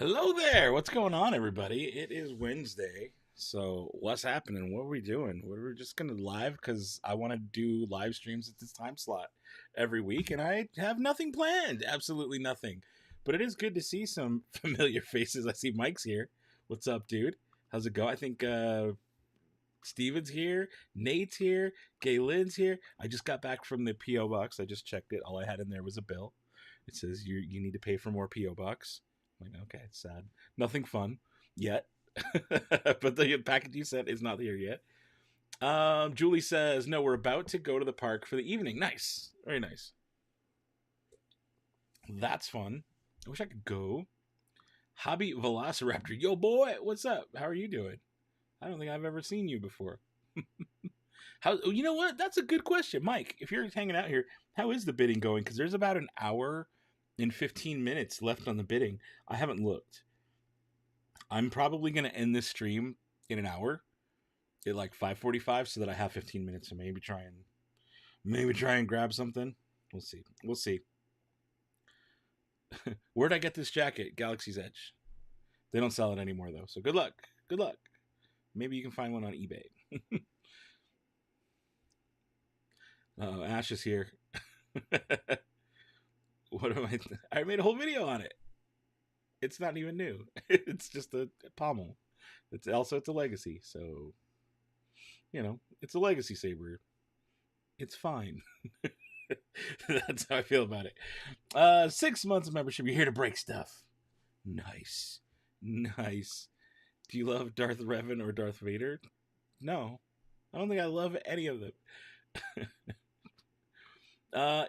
Hello there. What's going on, everybody? It is Wednesday. So, what's happening? What are we doing? We're just going to live because I want to do live streams at this time slot every week, and I have nothing planned. Absolutely nothing. But it is good to see some familiar faces. I see Mike's here. What's up, dude? How's it go? I think Steven's here. Nate's here. Gaylin's here. I just got back from the P.O. Box. I just checked it. All I had in there was a bill. It says you need to pay for more P.O. Box. I'm like, okay, it's sad. Nothing fun yet. But the package you sent is not here yet. Julie says, no, we're about to go to the park for the evening. Nice. Very nice. That's fun. I wish I could go. Hobby Velociraptor. Yo, boy, what's up? How are you doing? I don't think I've ever seen you before. You know what? That's a good question. Mike, if you're hanging out here, how is the bidding going? Because there's about an hour and 15 minutes left on the bidding. I haven't looked. I'm probably going to end this stream in an hour at like 5:45 so that I have 15 minutes to maybe try and grab something. We'll see. Where'd I get this jacket? Galaxy's Edge. They don't sell it anymore though. So good luck. Maybe you can find one on eBay. Ash is here. What am I made a whole video on it. It's not even new. It's just a pommel. It's a legacy. So, it's a legacy saber. It's fine. That's how I feel about it. 6 months of membership. You're here to break stuff. Nice. Do you love Darth Revan or Darth Vader? No. I don't think I love any of them.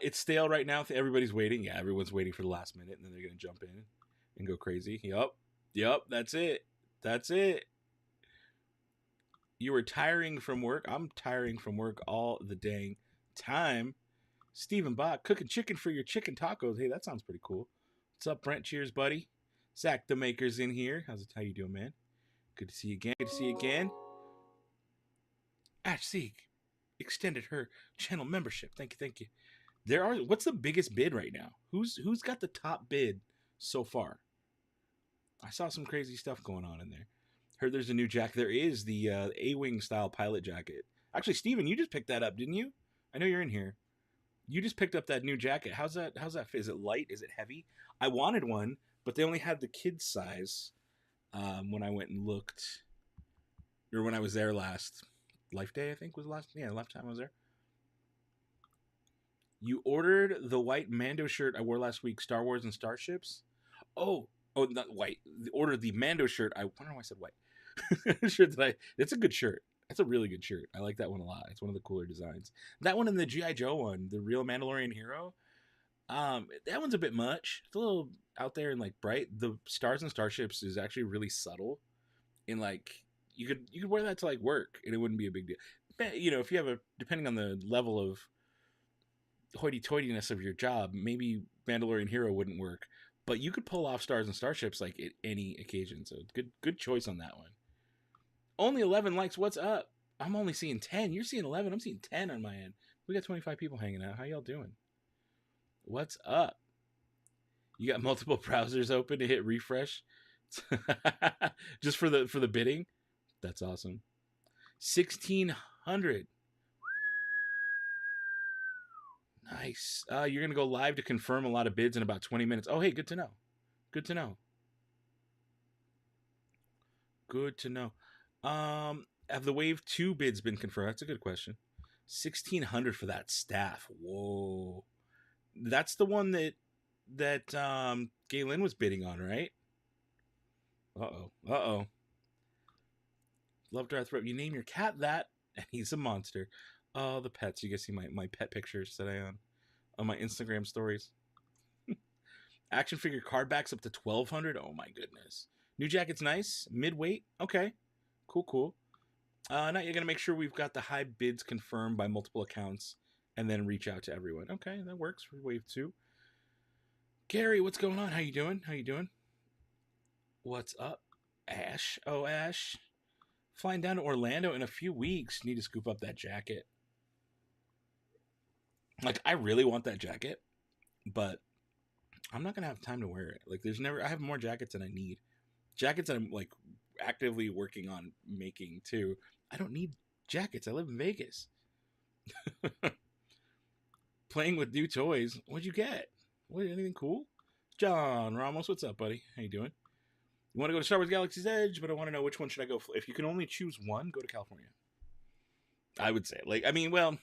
It's stale right now. Everybody's waiting. Yeah, everyone's waiting for the last minute, and then they're going to jump in and go crazy. Yup, that's it. You were tiring from work. I'm tiring from work all the dang time. Stephen Bach, cooking chicken for your chicken tacos. Hey, that sounds pretty cool. What's up, Brent? Cheers, buddy. Zach the Maker's in here. How you doing, man? Good to see you again. Ash Sieg extended her channel membership. Thank you. What's the biggest bid right now? Who's got the top bid so far? I saw some crazy stuff going on in there. Heard there's a new jacket. There is the A-Wing style pilot jacket. Actually, Steven, you just picked that up, didn't you? I know you're in here. You just picked up that new jacket. How's that fit? Is it light? Is it heavy? I wanted one, but they only had the kids size when I went and looked. Or when I was there last. Life Day, I think, was the last time I was there. You ordered the white Mando shirt I wore last week, Star Wars and Starships? Oh, not white. Ordered the Mando shirt. I wonder why I said white. It's a good shirt. It's a really good shirt. I like that one a lot. It's one of the cooler designs. That one and the G.I. Joe one, the real Mandalorian hero, that one's a bit much. It's a little out there and like bright. The Stars and Starships is actually really subtle. And like you could wear that to like work and it wouldn't be a big deal. If you have depending on the level of hoity-toityness of your job, maybe Mandalorian hero wouldn't work. But you could pull off Stars and Starships like at any occasion. So good choice on that one. Only 11 likes. What's up? I'm only seeing 10. You're seeing 11. I'm seeing 10 on my end. We got 25 people hanging out. How y'all doing? What's up? You got multiple browsers open to hit refresh? Just for the bidding? That's awesome. 1,600. Nice. You're going to go live to confirm a lot of bids in about 20 minutes. Oh, hey, good to know. Have the Wave 2 bids been confirmed? That's a good question. 1,600 for that staff. Whoa. That's the one that Gaylin was bidding on, right? Uh-oh. Love Darth Revan. You name your cat that, and he's a monster. Oh, the pets. You guys see my pet pictures today on my Instagram stories. Action figure card backs up to 1,200. Oh, my goodness. New jacket's nice. Mid-weight. Okay. Cool. Now you're going to make sure we've got the high bids confirmed by multiple accounts and then reach out to everyone. Okay, that works for Wave 2. Gary, what's going on? How you doing? What's up? Ash. Oh, Ash. Flying down to Orlando in a few weeks. Need to scoop up that jacket. Like, I really want that jacket, but I'm not gonna have time to wear it. Like, I have more jackets than I need. Jackets that I'm like actively working on making too. I don't need jackets. I live in Vegas. Playing with new toys. What'd you get? What, anything cool? John Ramos, what's up, buddy? How you doing? You want to go to Star Wars Galaxy's Edge, but I want to know which one should I go for. If you can only choose one, go to California. I would say. Like, I mean, well,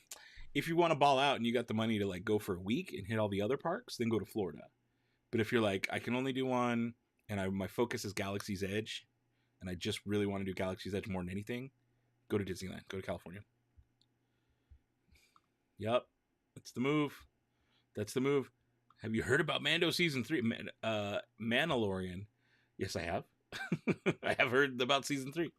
if you want to ball out and you got the money to like go for a week and hit all the other parks, then go to Florida. But if you're like, I can only do one, and my focus is Galaxy's Edge, and I just really want to do Galaxy's Edge more than anything, go to Disneyland. Go to California. Yep. That's the move. That's the move. Have you heard about Mando Season 3? Mandalorian. Yes, I have. I have heard about Season 3.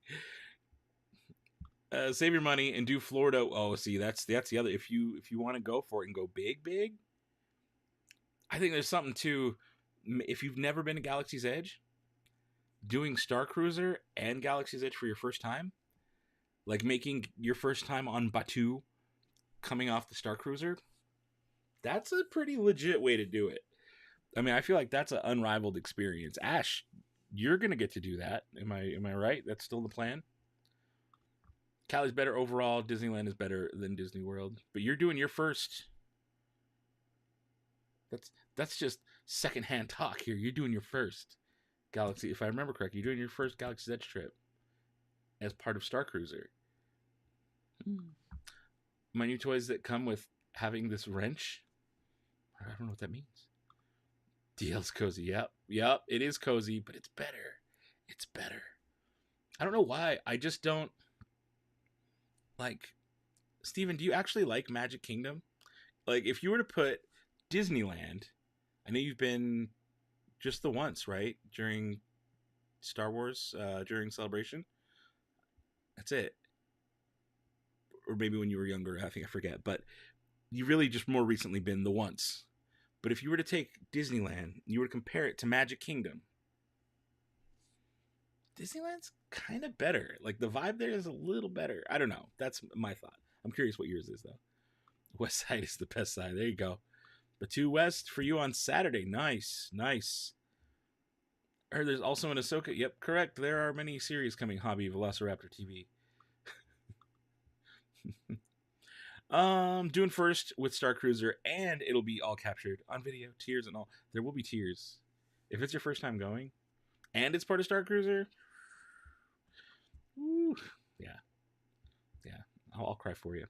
Save your money and do Florida. Oh, see, that's the other. If you want to go for it and go big, I think there's something to, if you've never been to Galaxy's Edge, doing Star Cruiser and Galaxy's Edge for your first time, like making your first time on Batuu, coming off the Star Cruiser, that's a pretty legit way to do it. I mean, I feel like that's an unrivaled experience. Ash, you're gonna get to do that. Am I right? That's still the plan. Cali's better overall. Disneyland is better than Disney World. But you're doing your first. That's just secondhand talk here. You're doing your first Galaxy. If I remember correctly, you're doing your first Galaxy's Edge trip as part of Star Cruiser. My new toys that come with having this wrench. I don't know what that means. DL's cozy. Yep. It is cozy, but it's better. It's better. I don't know why. I just don't. Like, Steven, do you actually like Magic Kingdom? Like, if you were to put Disneyland, I know you've been just the once, right? During Star Wars, during Celebration. That's it. Or maybe when you were younger, I think I forget. But you really just more recently been the once. But if you were to take Disneyland, you were to compare it to Magic Kingdom, Disneyland's kind of better. Like, the vibe there is a little better. I don't know. That's my thought. I'm curious what yours is, though. West Side is the best side. There you go. Batuu West for you on Saturday. Nice. I heard there's also an Ahsoka. Yep, correct. There are many series coming. Hobby Velociraptor TV. Doing first with Star Cruiser, and it'll be all captured on video, tears and all. There will be tears if it's your first time going, and it's part of Star Cruiser. Woo. Yeah. I'll cry for you.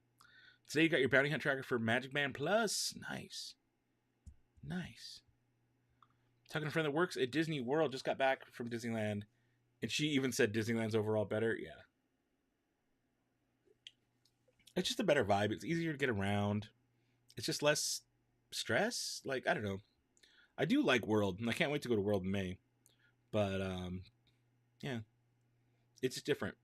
Today you got your bounty hunt tracker for Magic Band Plus. Nice. Talking to a friend that works at Disney World, just got back from Disneyland, and she even said Disneyland's overall better. Yeah. It's just a better vibe. It's easier to get around. It's just less stress. Like, I don't know. I do like World, and I can't wait to go to World in May. But, yeah. It's different.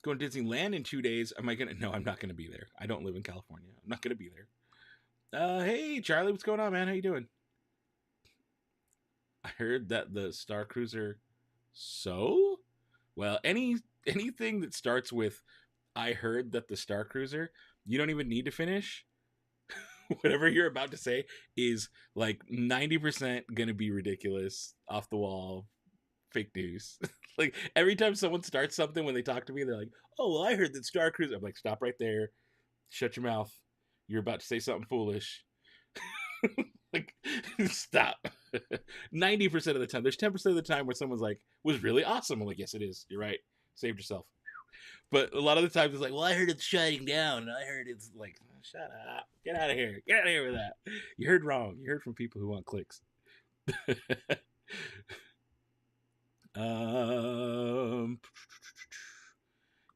Going to Disneyland in 2 days. Am I going to? No, I'm not going to be there. I don't live in California. I'm not going to be there. Hey, Charlie, what's going on, man? How you doing? I heard that the Star Cruiser... So? Well, anything that starts with, I heard that the Star Cruiser, you don't even need to finish. Whatever you're about to say is like 90% going to be ridiculous, off the wall, fake news. Like, every time someone starts something, when they talk to me, they're like, oh, well, I heard that Star Cruiser. I'm like, stop right there. Shut your mouth. You're about to say something foolish. Like, stop. 90% of the time. There's 10% of the time where someone's like, was really awesome. I'm like, yes, it is. You're right. Saved yourself. But a lot of the times it's like, well, I heard it's shutting down. And I heard it's like, shut up. Get out of here. Get out of here with that. You heard wrong. You heard from people who want clicks.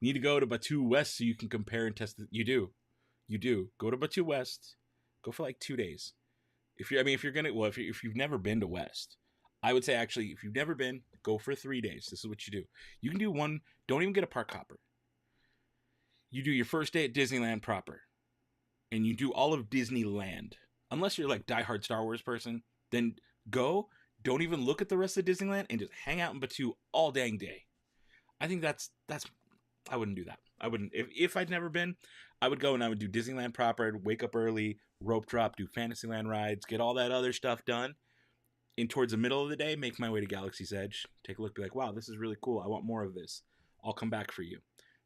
Need to go to Batuu West so you can compare and test it. You do. Go to Batuu West. Go for like 2 days. If you've never been to West, I would say, actually, if you've never been, go for 3 days. This is what you do. You can do one. Don't even get a park hopper. You do your first day at Disneyland proper, and you do all of Disneyland. Unless you're like diehard Star Wars person, then go. Don't even look at the rest of Disneyland and just hang out in Batuu all dang day. I think that's. I wouldn't do that. I wouldn't. If I'd never been, I would go and I would do Disneyland proper. I'd wake up early, rope drop, do Fantasyland rides, get all that other stuff done. And towards the middle of the day, make my way to Galaxy's Edge. Take a look, be like, wow, this is really cool. I want more of this. I'll come back for you.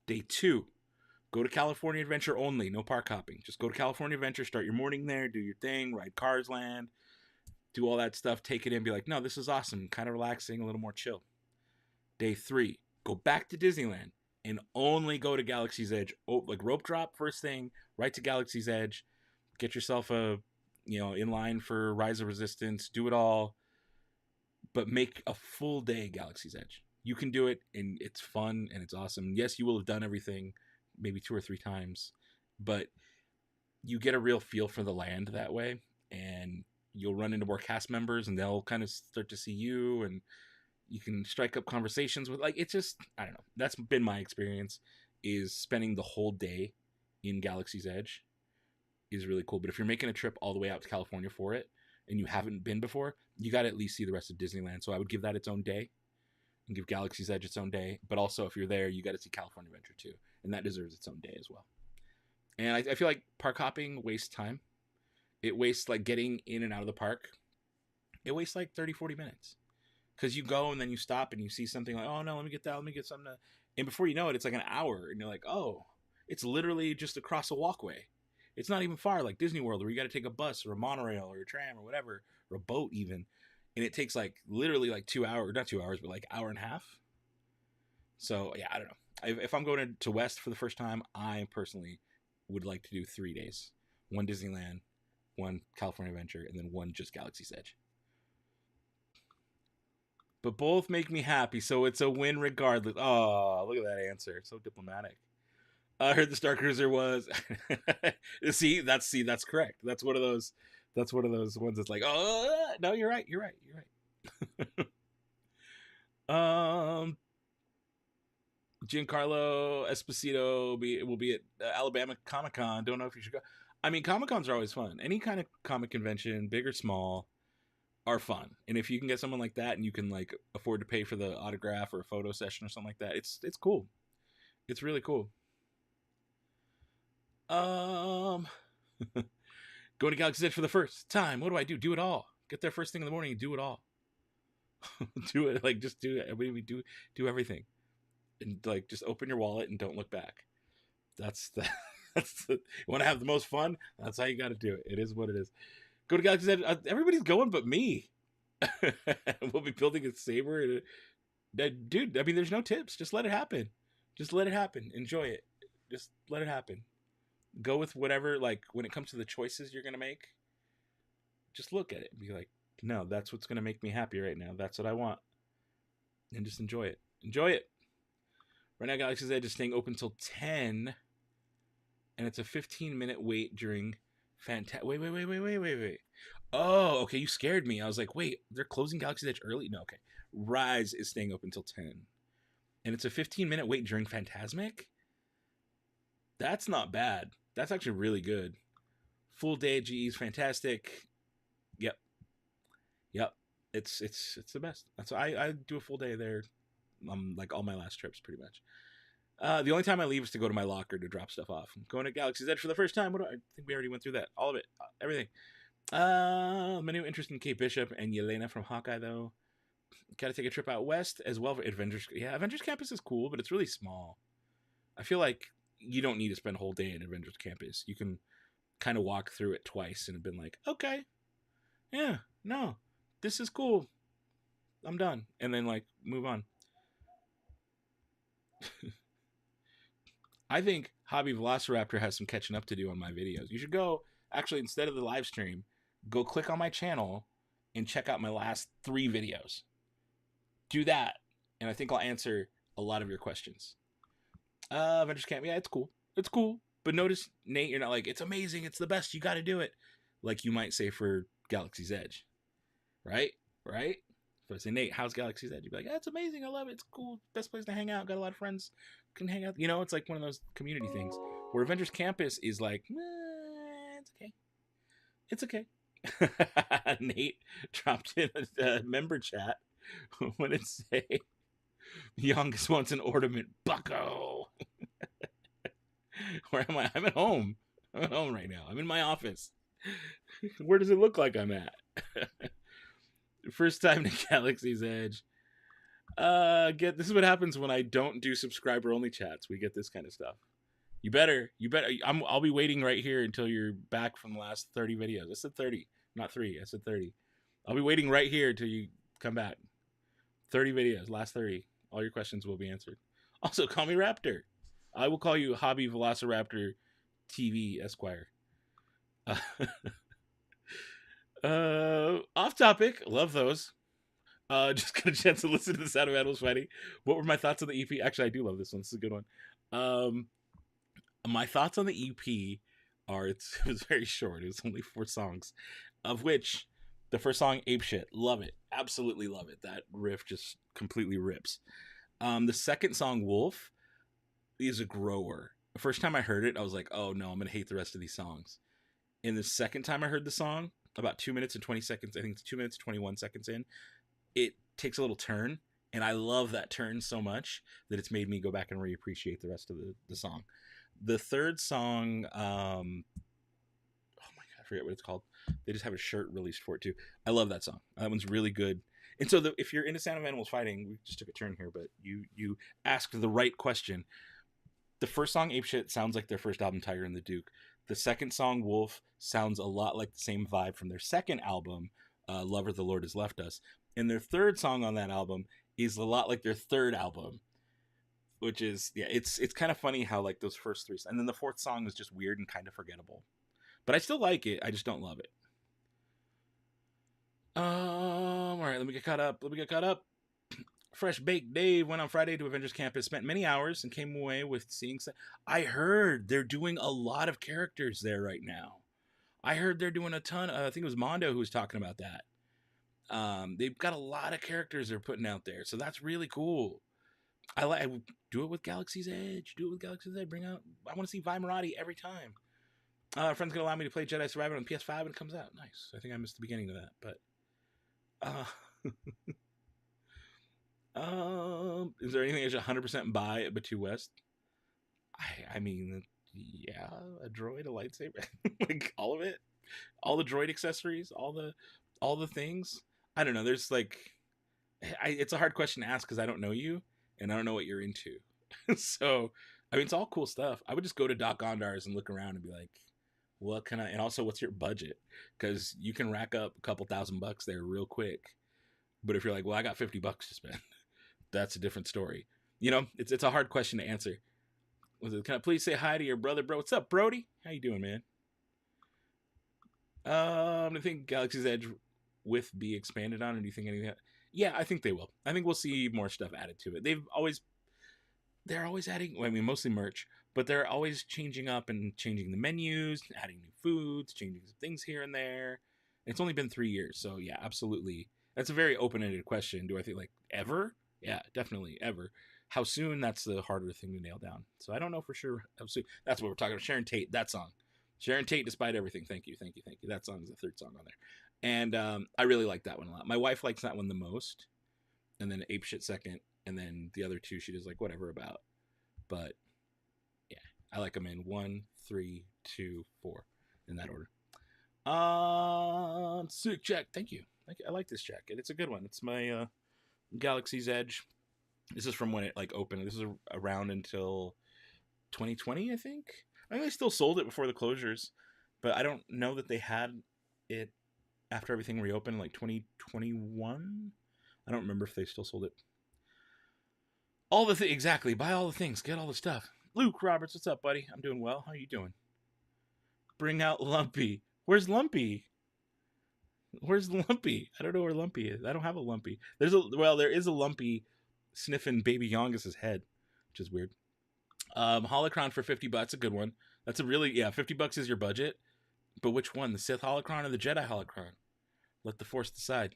Day 2, go to California Adventure only. No park hopping. Just go to California Adventure, start your morning there, do your thing, ride Cars Land, do all that stuff, take it in, be like, no, this is awesome. Kind of relaxing, a little more chill. Day 3, go back to Disneyland and only go to Galaxy's Edge. Oh, like rope drop first thing, right to Galaxy's Edge. Get yourself a, in line for Rise of Resistance. Do it all. But make a full day Galaxy's Edge. You can do it, and it's fun, and it's awesome. Yes, you will have done everything maybe 2 or 3 times, but you get a real feel for the land that way, and you'll run into more cast members, and they'll kind of start to see you, and you can strike up conversations with, it's just, I don't know. That's been my experience, is spending the whole day in Galaxy's Edge is really cool. But if you're making a trip all the way out to California for it, and you haven't been before, you got to at least see the rest of Disneyland. So I would give that its own day and give Galaxy's Edge its own day. But also, if you're there, you got to see California Adventure too. And that deserves its own day as well. And I feel like park hopping wastes time. It wastes, getting in and out of the park. It wastes 30, 40 minutes. Because you go and then you stop and you see something like, oh no, let me get that, let me get something. And before you know it, it's an hour. And you're like, oh, it's literally just across a walkway. It's not even far, like Disney World, where you got to take a bus or a monorail or a tram or whatever, or a boat even. And it takes literally 2 hours, not 2 hours, but hour and a half. So yeah, I don't know. If I'm going to West for the first time, I personally would like to do 3 days. 1 Disneyland, 1 California Adventure, and then 1 just Galaxy's Edge. But both make me happy, so it's a win regardless. Oh, look at that answer. So diplomatic. I heard the Star Cruiser was. see, that's correct. That's one of those ones that's oh no, you're right. Giancarlo Esposito will be at Alabama Comic-Con. Don't know if you should go. I mean, Comic-Cons are always fun. Any kind of comic convention, big or small, are fun. And if you can get someone like that and you can afford to pay for the autograph or a photo session or something like that, it's cool. It's really cool. Going to Galaxy's Edge for the first time. What do? Do it all. Get there first thing in the morning and do it all. Do it. Just do it. We do everything. And just open your wallet and don't look back. That's the you want to have the most fun? That's how you got to do it. It is what it is. Go to Galaxy's Edge. Everybody's going but me. We'll be building a saber. Dude, I mean, there's no tips. Just let it happen. Enjoy it. Just let it happen. Go with whatever, when it comes to the choices you're going to make, just look at it and be like, no, that's what's going to make me happy right now. That's what I want. And just enjoy it. Right now, Galaxy's Edge is staying open till 10, and it's a 15-minute wait during Wait. Oh, okay, you scared me. I was like, wait, they're closing Galaxy's Edge early? No, okay. Rise is staying open till 10, and it's a 15-minute wait during Fantasmic? That's not bad. That's actually really good. Full day GE is fantastic. Yep. It's the best. That's why I do a full day there. All my last trips pretty much. The only time I leave is to go to my locker to drop stuff off. I'm going to Galaxy's Edge for the first time. I think we already went through that. All of it. Everything. My new interest in Kate Bishop and Yelena from Hawkeye though. Got to take a trip out west as well for Avengers. Yeah, Avengers Campus is cool, but it's really small. I feel like you don't need to spend a whole day at Avengers Campus. You can kind of walk through it twice and have been like, okay, yeah, no, this is cool. I'm done. And then move on. I think Hobby Velociraptor has some catching up to do on my videos. You should go, actually, instead of the live stream, go click on my channel and check out my last 3 videos. Do that, and I think I'll answer a lot of your questions. Avengers Camp, yeah, it's cool. But notice, Nate, you're not it's amazing, it's the best, you got to do it. Like you might say for Galaxy's Edge, right? If I say, Nate, how's Galaxy's Edge? You'd be like, it's amazing, I love it, it's cool, best place to hang out, got a lot of friends, can hang out. It's one of those community things. Where Avengers Campus is it's okay. Nate dropped in a member chat when it say, youngest wants an ornament, bucko. Where am I? I'm at home right now. I'm in my office. Where does it look like I'm at? First time to Galaxy's Edge. This is what happens when I don't do subscriber only chats. We get this kind of stuff. You better. I'll be waiting right here until you're back from the last 30 videos. I said 30, not 3. I said 30. I'll be waiting right here until you come back. 30 videos, last 30. All your questions will be answered. Also, call me Raptor. I will call you Hobby Velociraptor TV Esquire. Off topic. Love those. Just got a chance to listen to the sound of animals fighting. What were my thoughts on the EP? Actually, I do love this one. This is a good one. My thoughts on the EP are it was very short. It was only 4 songs, of which the first song, Ape Shit, love it. Absolutely love it. That riff just completely rips. The second song, Wolf, is a grower. The first time I heard it, I was like, oh no, I'm going to hate the rest of these songs. And the second time I heard the song, about 2 minutes and 20 seconds, I think it's 2 minutes, 21 seconds in, it takes a little turn. And I love that turn so much that it's made me go back and reappreciate the rest of the song. The third song, oh my God, I forget what it's called. They just have a shirt released for it too. I love that song. That one's really good. And so if you're into Sound of Animals Fighting, we just took a turn here, but you asked the right question. The first song, Ape Shit, sounds like their first album, Tiger and the Duke. The second song, Wolf, sounds a lot like the same vibe from their second album, Lover the Lord Has Left Us. And their third song on that album is a lot like their third album, which is, yeah, it's kind of funny how like those first 3, and then the fourth song is just weird and kind of forgettable. But I still like it. I just don't love it. All right, let me get caught up. Fresh Baked Dave went on Friday to Avengers Campus, spent many hours, and came away with seeing. I heard they're doing a lot of characters there right now. I heard they're doing a ton. I think it was Mondo who was talking about that. They've got a lot of characters they're putting out there, so that's really cool. I do it with Galaxy's Edge. Bring out. I want to see Vi Marati every time. A friend's gonna allow me to play Jedi Survivor on PS5 when it comes out. Nice. I think I missed the beginning of that, but. Is there anything I should 100% buy at Batu West? I mean, yeah, a droid, a lightsaber, like all of it, all the droid accessories, all the things. I don't know. There's like, it's a hard question to ask because I don't know you and I don't know what you're into. So, I mean, it's all cool stuff. I would just go to Doc Gondar's and look around and be like, what can I? And also, what's your budget? Because you can rack up a couple $1,000 there real quick. But if you're like, well, I got $50 to spend, that's a different story. You know, it's a hard question to answer. Can I please say hi to your brother, bro? What's up, Brody? How you doing, man? I think Galaxy's Edge with be expanded on, or do you think anything? Yeah, I think they will. I think we'll see more stuff added to it. They're always adding. Well, I mean, mostly merch, but they're always changing up and changing the menus, adding new foods, changing some things here and there. It's only been 3 years, so yeah, absolutely. That's a very open-ended question. Do I think like ever? Yeah, definitely ever. How soon? That's the harder thing to nail down. So I don't know for sure how soon. That's what we're talking about. Sharon Tate, that song. Sharon Tate, Despite Everything. Thank you. That song is the third song on there. And I really like that one a lot. My wife likes that one the most. And then Ape Shit second. And then the other two she does like whatever about. But yeah, I like them in 1, 3, 2, 4 in that order. Sick check. Thank you. I like this jacket. It's a good one. It's my Galaxy's Edge. This is from when it like opened. This is around until 2020, I think. I think they still sold it before the closures, but I don't know that they had it after everything reopened, like 2021. I don't remember if they still sold it. All the things, exactly. Buy all the things. Get all the stuff. Luke Roberts, what's up, buddy? I'm doing well. How are you doing? Bring out Lumpy. Where's Lumpy? Where's Lumpy? I don't know where Lumpy is. I don't have a Lumpy. There is a Lumpy sniffing Baby Youngus's head, which is weird. Holocron for $50, a good one. That's a really, yeah, $50 is your budget. But which one? The Sith Holocron or the Jedi Holocron? Let the Force decide.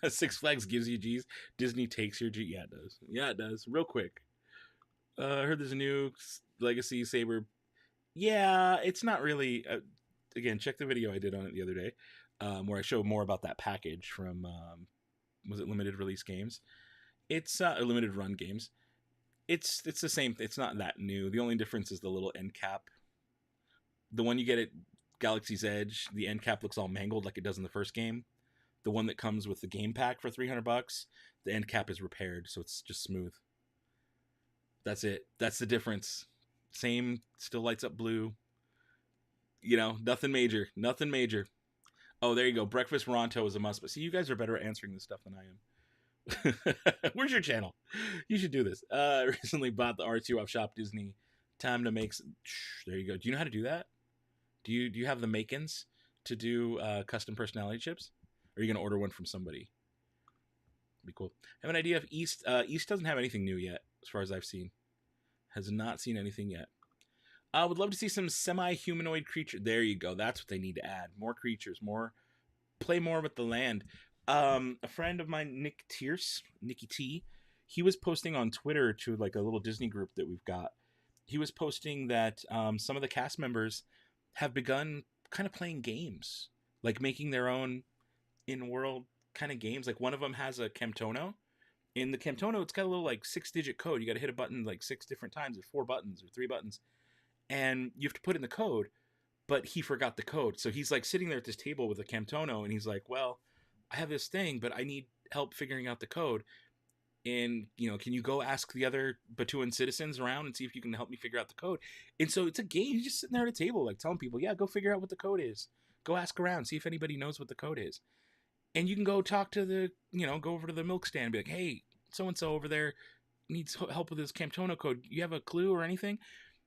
Six Flags gives you G's. Disney takes your G. Yeah, it does. Yeah, it does. Real quick. I heard there's a new Legacy Saber. Yeah, it's not really. Again, check the video I did on it the other day, where I show more about that package from, was it limited release games? It's limited run games. It's the same. It's not that new. The only difference is the little end cap The one you get at Galaxy's Edge, the end cap looks all mangled like it does in the first game. The one that comes with the game pack for $300, the end cap is repaired, so it's just smooth. That's it. That's the difference. Same, still lights up blue. You know, nothing major. Nothing major. Oh, there you go. Breakfast Ronto is a must. But see, you guys are better at answering this stuff than I am. Where's your channel? You should do this. Recently bought the R2 off Shop Disney. Time to make some... There you go. Do you know how to do that? Do you have the makings to do custom personality chips? Or are you going to order one from somebody? Be cool. I have an idea if East doesn't have anything new yet, as far as I've seen. Has not seen anything yet. I would love to see some semi-humanoid creature. There you go. That's what they need to add. More creatures. Play more with the land. A friend of mine, Nicky T, he was posting on Twitter to like a little Disney group that we've got. He was posting that some of the cast members have begun kind of playing games, like making their own in-world kind of games. Like one of them has a Camtono. In the Camtono, it's got a little like 6-digit code. You got to hit a button like 6 different times, or 4 buttons, or 3 buttons, and you have to put in the code. But he forgot the code, so he's like sitting there at this table with a Camtono, and he's like, "Well, I have this thing, but I need help figuring out the code. And can you go ask the other Batuan citizens around and see if you can help me figure out the code?" And so it's a game. He's just sitting there at a table, like telling people, "Yeah, go figure out what the code is. Go ask around, see if anybody knows what the code is." And you can go talk to go over to the milk stand and be like, "Hey, so-and-so over there needs help with his Camtono code. You have a clue or anything?"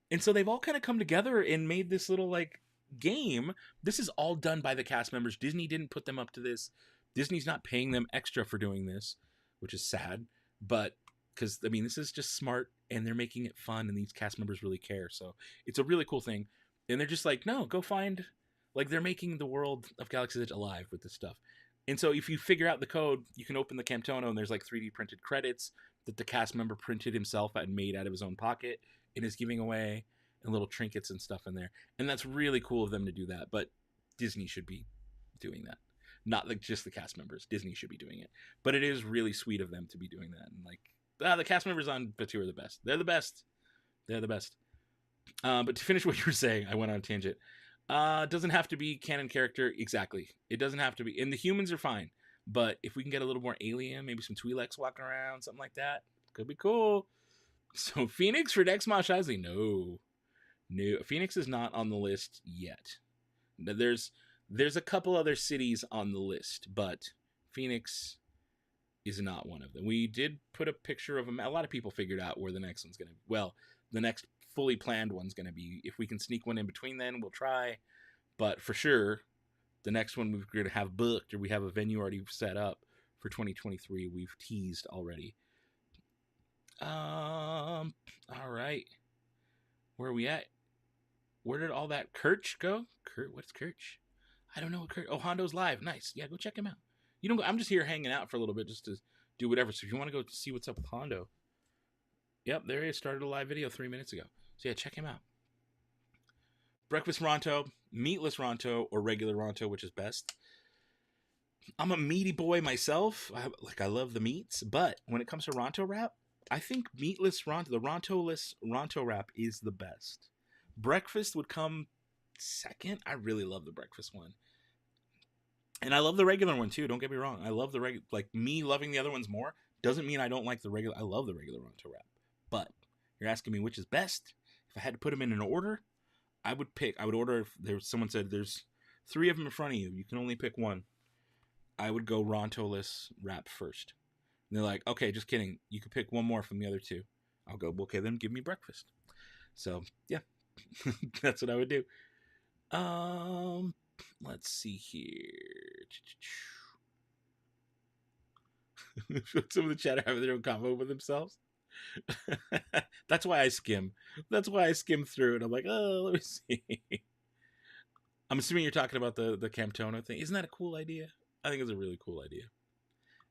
And so they've all kind of come together and made this little like game. This is all done by the cast members. Disney didn't put them up to this. Disney's not paying them extra for doing this, which is sad. But because, I mean, this is just smart and they're making it fun and these cast members really care. So it's a really cool thing. And they're just like, no, go find, like they're making the world of Galaxy's Edge alive with this stuff. And so if you figure out the code, you can open the Camtono and there's like 3D printed credits that the cast member printed himself and made out of his own pocket and is giving away, and little trinkets and stuff in there. And that's really cool of them to do that. But Disney should be doing that. Not like just the cast members. Disney should be doing it. But it is really sweet of them to be doing that. And like, the cast members on Batu are the best. They're the best. They're the best. But to finish what you were saying, I went on a tangent. Doesn't have to be canon character. Exactly. It doesn't have to be. And the humans are fine. But if we can get a little more alien, maybe some Twi'leks walking around, something like that, could be cool. So Phoenix for next Mos Eisley? No. Phoenix is not on the list yet. There's a couple other cities on the list, but Phoenix is not one of them. We did put a picture of them. A lot of people figured out where the next one's going to be. Well, the next fully planned one's going to be. If we can sneak one in between then, we'll try. But for sure, the next one we're going to have booked, or we have a venue already set up for 2023. We've teased already. All right. Where are we at? Where did all that Kirch go? What's Kirch? I don't know what Kirch. Oh, Hondo's live. Nice. Yeah, go check him out. You don't go, I'm just here hanging out for a little bit just to do whatever. So if you want to go see what's up with Hondo. Yep, there he is. Started a live video 3 minutes ago. So yeah, check him out. Breakfast Ronto, meatless Ronto, or regular Ronto, which is best. I'm a meaty boy myself. I love the meats, but when it comes to Ronto wrap, I think meatless Ronto, the Ronto-less Ronto wrap is the best. Breakfast would come second. I really love the breakfast one. And I love the regular one too. Don't get me wrong. I love the regular, like me loving the other ones more doesn't mean I don't like the regular. I love the regular Ronto wrap. But you're asking me which is best. If I had to put them in an order, I would order, if someone said there's 3 of them in front of you, you can only pick one. I would go Ronto-less wrap first. And they're like, okay, just kidding. You could pick one more from the other 2. I'll go, okay, then give me breakfast. So yeah. That's what I would do. Let's see here. Some of the chat are having their own combo with themselves. That's why I skim. That's why I skim through it. I'm like, oh, let me see. I'm assuming you're talking about the Camtono thing. Isn't that a cool idea? I think it's a really cool idea.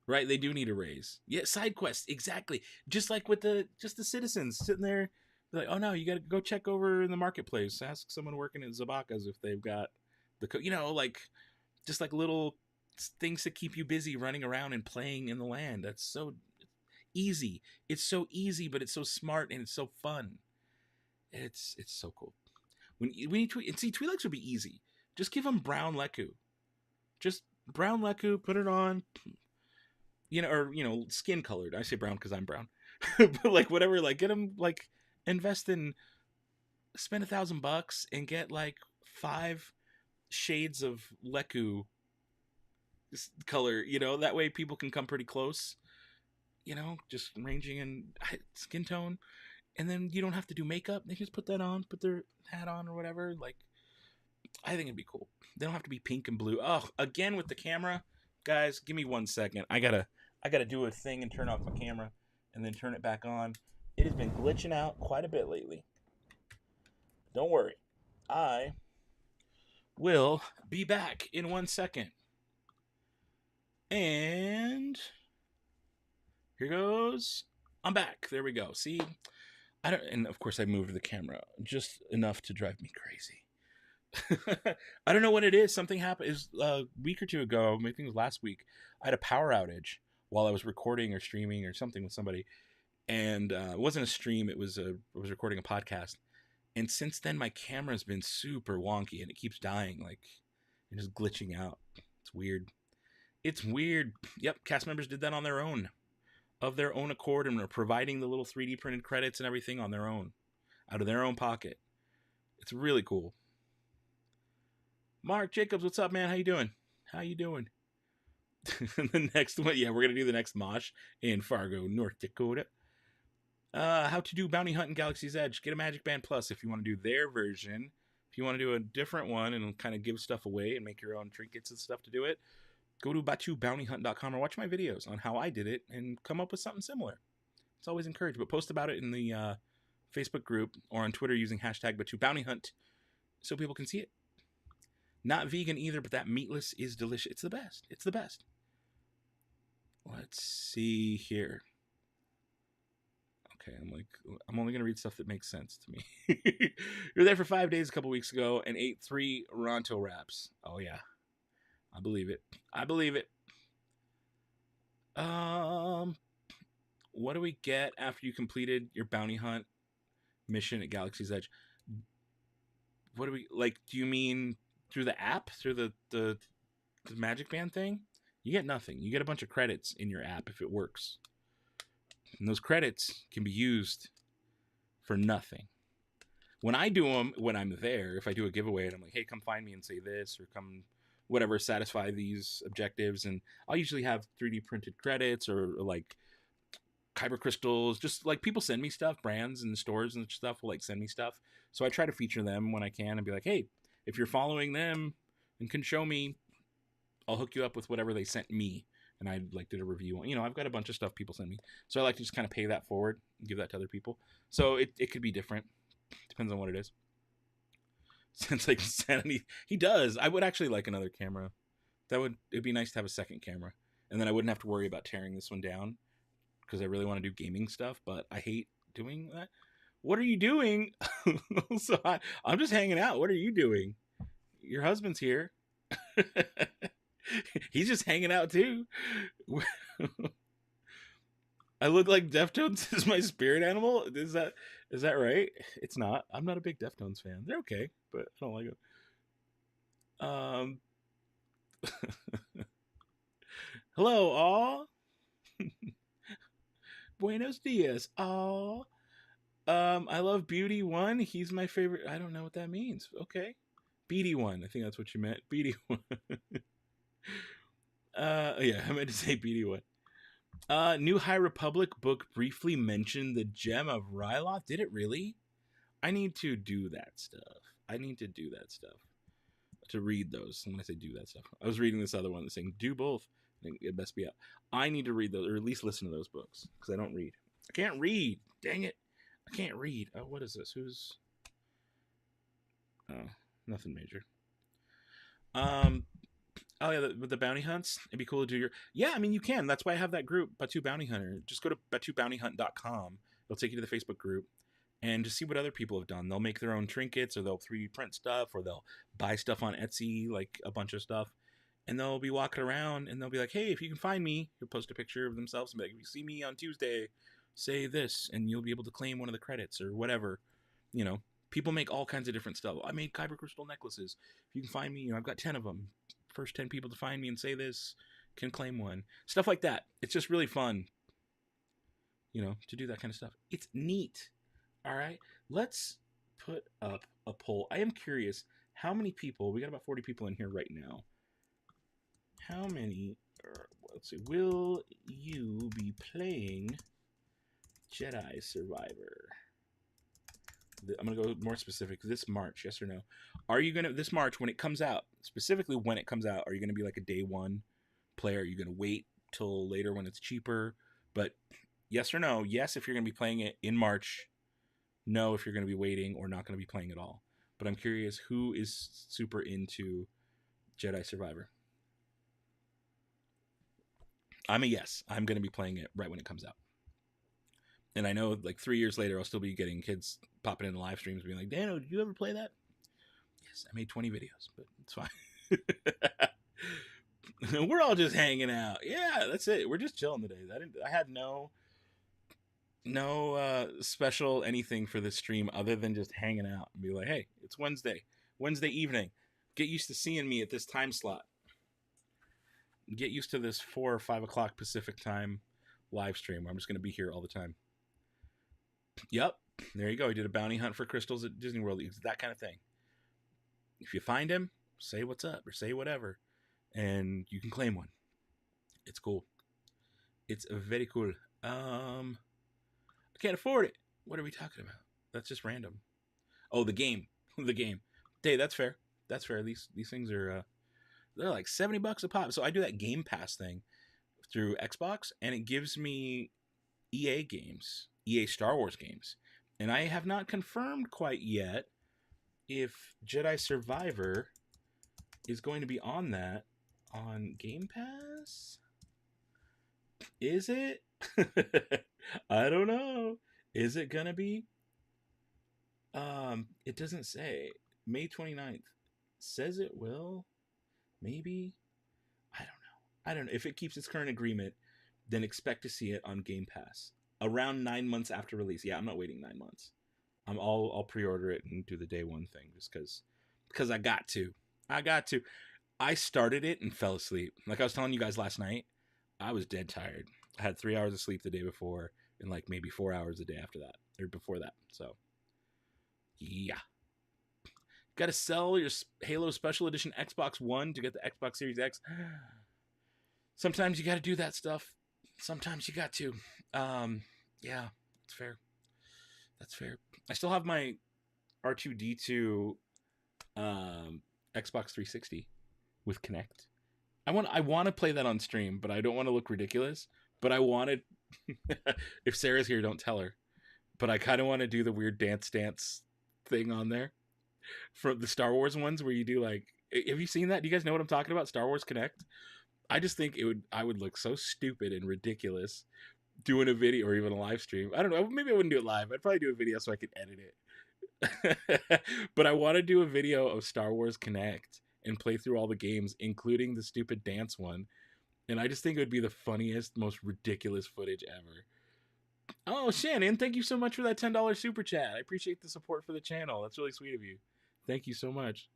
Right? They do need a raise. Yeah, side quests, exactly. Just like with the citizens sitting there. Like, oh no, you got to go check over in the marketplace. Ask someone working at Zabaka's if they've got the like just like little things to keep you busy running around and playing in the land. That's so easy. It's so easy, but it's so smart and it's so fun. It's so cool. when you tweet, and see, Twi'leks would be easy. Just give them brown Leku. Just brown Leku, put it on, or skin colored. I say brown because I'm brown, but like whatever. Like get them like invest in, spend $1,000 and get like 5 shades of Leku color. That way people can come pretty close. Just ranging in skin tone, and then you don't have to do makeup. They just put that on, put their hat on or whatever. Like, I think it'd be cool. They don't have to be pink and blue. Oh, again with the camera, guys. Give me 1 second. I gotta do a thing and turn off my camera, and then turn it back on. It has been glitching out quite a bit lately. Don't worry, I will be back in 1 second. And here goes. I'm back. There we go. See, and of course I moved the camera just enough to drive me crazy. I don't know what it is. Something happened. It was a week or two ago. Maybe it was last week. I had a power outage while I was recording or streaming or something with somebody, and it wasn't a stream. I was recording a podcast, and since then my camera's been super wonky and it keeps dying, like and just glitching out. It's weird. It's weird. Yep, cast members did that on their own, of their own accord, and are providing the little 3D printed credits and everything on their own, out of their own pocket. It's really cool. Mark Jacobs, what's up, man? How you doing? The next one, yeah, we're gonna do the next mosh in Fargo, North Dakota. How to do bounty hunt in Galaxy's Edge. Get a Magic Band Plus if you want to do their version. If you want to do a different one and kind of give stuff away and make your own trinkets and stuff to do it, go to batubountyhunt.com or watch my videos on how I did it and come up with something similar. It's always encouraged, but post about it in the Facebook group or on Twitter using hashtag #BatuBountyHunt so people can see it. Not vegan either, but that meatless is delicious. It's the best. It's the best. Let's see here. Okay, I'm only going to read stuff that makes sense to me. You were there for 5 days a couple weeks ago and ate 3 Ronto wraps. Oh, yeah. I believe it. What do we get after you completed your bounty hunt mission at Galaxy's Edge? What do we, like, do you mean through the app, through the Magic Band thing? You get nothing. You get a bunch of credits in your app if it works. And those credits can be used for nothing. When I do them, when I'm there, if I do a giveaway and I'm like, hey, come find me and say this, or come whatever, satisfy these objectives, and I'll usually have 3D printed credits or like kyber crystals. Just like people send me stuff, brands and stores and stuff will like send me stuff. So I try to feature them when I can and be like, hey, if you're following them and can show me, I'll hook you up with whatever they sent me. And I like did a review. I've got a bunch of stuff people send me. So I like to just kind of pay that forward and give that to other people. So it could be different. Depends on what it is. Since like Sanity, he does. I would actually like another camera. It'd be nice to have a second camera. And then I wouldn't have to worry about tearing this one down because I really want to do gaming stuff, but I hate doing that. What are you doing? So I'm just hanging out. What are you doing? Your husband's here. He's just hanging out too. I look like Deftones is my spirit animal. Is that right? It's not. I'm not a big Deftones fan. They're okay, but I don't like them. Hello, all. Buenos dias, all. I love Beauty One. He's my favorite. I don't know what that means. Okay, Beady One. I think that's what you meant. Beady One. Yeah, I meant to say Beady One. New High Republic book briefly mentioned the Gem of Ryloth. Did it really? I need to do that stuff. To read those. When I say do that stuff, I was reading this other one that's saying do both. I think it best be up. I need to read those, or at least listen to those books, because I don't read. I can't read. Dang it. I can't read. Oh, what is this? Oh, nothing major. Oh yeah, the bounty hunts. It'd be cool to do your. Yeah, I mean you can. That's why I have that group, Batu Bounty Hunter. Just go to batubountyhunt.com. It'll take you to the Facebook group, and just see what other people have done. They'll make their own trinkets, or they'll 3D print stuff, or they'll buy stuff on Etsy, like a bunch of stuff, and they'll be walking around, and they'll be like, "Hey, if you can find me," you'll post a picture of themselves and be like, "If you see me on Tuesday, say this," and you'll be able to claim one of the credits or whatever, People make all kinds of different stuff. I made kyber crystal necklaces. If you can find me, I've got 10 of them. First 10 people to find me and say this can claim one. Stuff like that. It's just really fun, to do that kind of stuff. It's neat. All right. Let's put up a poll. I am curious how many people, we got about 40 people in here right now. How many, let's see, will you be playing Jedi Survivor? I'm going to go more specific. This March, yes or no? Are you going to, this March, when it comes out, specifically when it comes out, are you going to be like a day one player? Are you going to wait till later when it's cheaper? But yes or no? Yes, if you're going to be playing it in March. No, if you're going to be waiting or not going to be playing at all. But I'm curious who is super into Jedi Survivor. I'm a yes. I'm going to be playing it right when it comes out. And I know like 3 years later, I'll still be getting kids popping in the live streams being like, Dano, did you ever play that? Yes, I made 20 videos, but it's fine. We're all just hanging out. Yeah, that's it. We're just chilling today. I had no special anything for this stream other than just hanging out and be like, hey, it's Wednesday evening. Get used to seeing me at this time slot. Get used to this 4 or 5 o'clock Pacific time live stream where I'm just going to be here all the time. Yep, there you go. He did a bounty hunt for crystals at Disney World. It's that kind of thing. If you find him, say what's up or say whatever, and you can claim one. It's cool. It's very cool. I can't afford it. What are we talking about? That's just random. Oh, the game. The game. Hey, that's fair. That's fair. These things are they're like $70 a pop. So I do that Game Pass thing through Xbox, and it gives me EA games, EA Star Wars games. And I have not confirmed quite yet if Jedi Survivor is going to be on that on Game Pass. Is it? I don't know. Is it gonna be? It doesn't say. May 29th. Says it will. Maybe. I don't know. If it keeps its current agreement, then expect to see it on Game Pass around 9 months after release. Yeah, I'm not waiting 9 months. I'll pre-order it and do the day one thing just because I got to. I started it and fell asleep. Like I was telling you guys last night, I was dead tired. I had 3 hours of sleep the day before and like maybe 4 hours the day after that or before that. So yeah. Got to sell your Halo Special Edition Xbox One to get the Xbox Series X. Sometimes you got to do that stuff. Sometimes you got to. Yeah, it's fair. That's fair. I still have my R2-D2 Xbox 360 with Kinect. I want to play that on stream, but I don't want to look ridiculous. But I wanted, if Sarah's here, don't tell her. But I kind of want to do the weird dance thing on there from the Star Wars ones where you do like, have you seen that? Do you guys know what I'm talking about? Star Wars Connect. I just think I would look so stupid and ridiculous doing a video or even a live stream. I don't know. Maybe I wouldn't do it live. I'd probably do a video so I could edit it. But I want to do a video of Star Wars Connect and play through all the games, including the stupid dance one. And I just think it would be the funniest, most ridiculous footage ever. Oh, Shannon, thank you so much for that $10 super chat. I appreciate the support for the channel. That's really sweet of you. Thank you so much.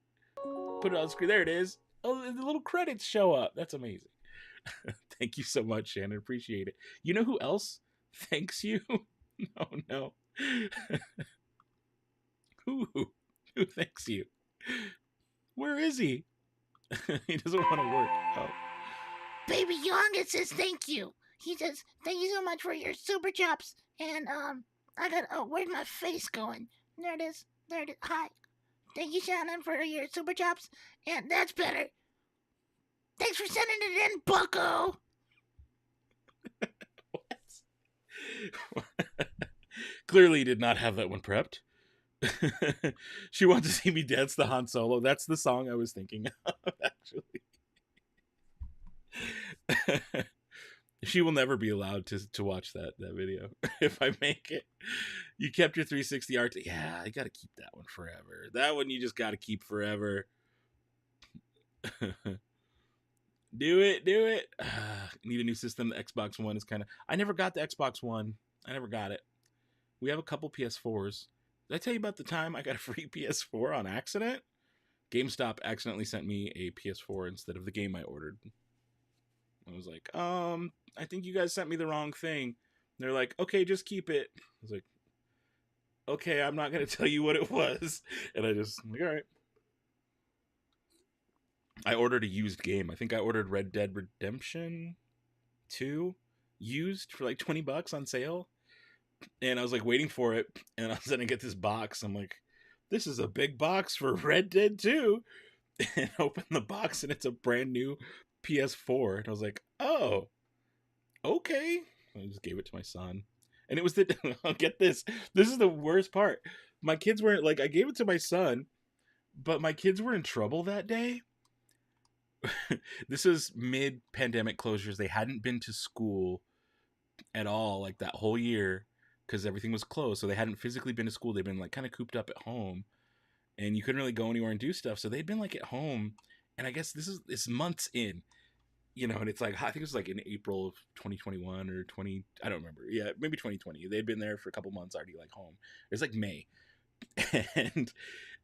Put it on the screen. There it is. Oh, the little credits show up. That's amazing. Thank you so much, Shannon. Appreciate it. You know who else thanks you? Oh, no. Who thanks you? Where is he? He doesn't want to work. Oh. Baby Young, says thank you. He says, thank you so much for your super chops. And, where's my face going? There it is. Hi. Thank you, Shannon, for your super chops. And that's better. Thanks for sending it in, bucko. What? Clearly did not have that one prepped. She wants to see me dance the Han Solo. That's the song I was thinking of, actually. She will never be allowed to watch that video if I make it. You kept your 360 RT. Yeah, I got to keep that one forever. That one you just got to keep forever. Do it. Need a new system. The Xbox One is kind of... I never got the Xbox One. I never got it. We have a couple PS4s. Did I tell you about the time I got a free PS4 on accident? GameStop accidentally sent me a PS4 instead of the game I ordered. I was like, I think you guys sent me the wrong thing. They're like, okay, just keep it. I was like, okay, I'm not going to tell you what it was. And I just, I'm like, all right. I ordered a used game. I think I ordered Red Dead Redemption 2 used for like $20 on sale. And I was like waiting for it. And all of a sudden I get this box. I'm like, this is a big box for Red Dead 2. And I open the box and it's a brand new PS4. And I was like, oh, okay. I just gave it to my son. And it was I'll get this. This is the worst part. My kids weren't like, I gave it to my son, but my kids were in trouble that day. This is mid-pandemic closures. They hadn't been to school at all, like that whole year, because everything was closed. So they hadn't physically been to school. They'd been like kind of cooped up at home, and you couldn't really go anywhere and do stuff. So they'd been like at home, and I guess it's months in, and it's like, I think it was like in April of 2021 or 20, I don't remember. Yeah, maybe 2020. They'd been there for a couple months already, like home. It was like May,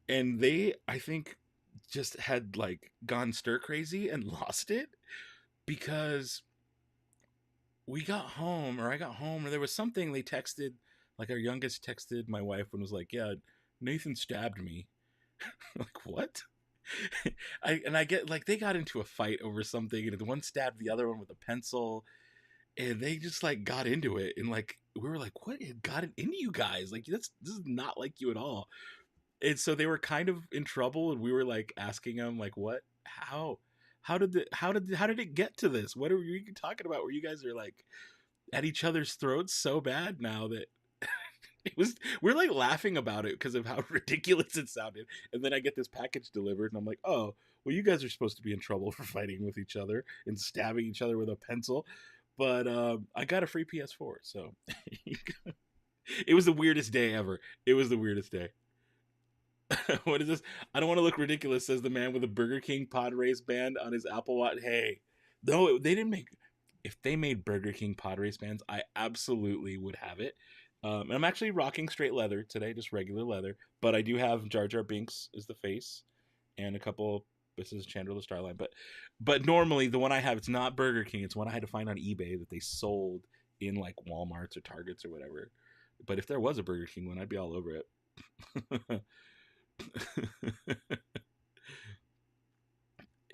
and they, I think, just had like gone stir crazy and lost it because I got home, or there was something they texted, like our youngest texted my wife and was like, yeah, Nathan stabbed me. Like, what? I get like they got into a fight over something, and the one stabbed the other one with a pencil, and they just like got into it, and like we were like, what had got it into you guys? Like, this is not like you at all. And so they were kind of in trouble, and we were like asking them like, what, how did it get to this? What are you talking about where you guys are like at each other's throats so bad now that we're like laughing about it because of how ridiculous it sounded. And then I get this package delivered and I'm like, oh, well, you guys are supposed to be in trouble for fighting with each other and stabbing each other with a pencil. But I got a free PS4, so it was the weirdest day ever. It was the weirdest day. What is this? I don't want to look ridiculous, says the man with a Burger King pod race band on his Apple Watch. Hey, no, they didn't make. If they made Burger King pod race bands, I absolutely would have it. And I'm actually rocking straight leather today, just regular leather. But I do have Jar Jar Binks as the face, and a couple. This is Chandler the Starline, but normally the one I have, it's not Burger King. It's one I had to find on eBay that they sold in like Walmarts or Targets or whatever. But if there was a Burger King one, I'd be all over it.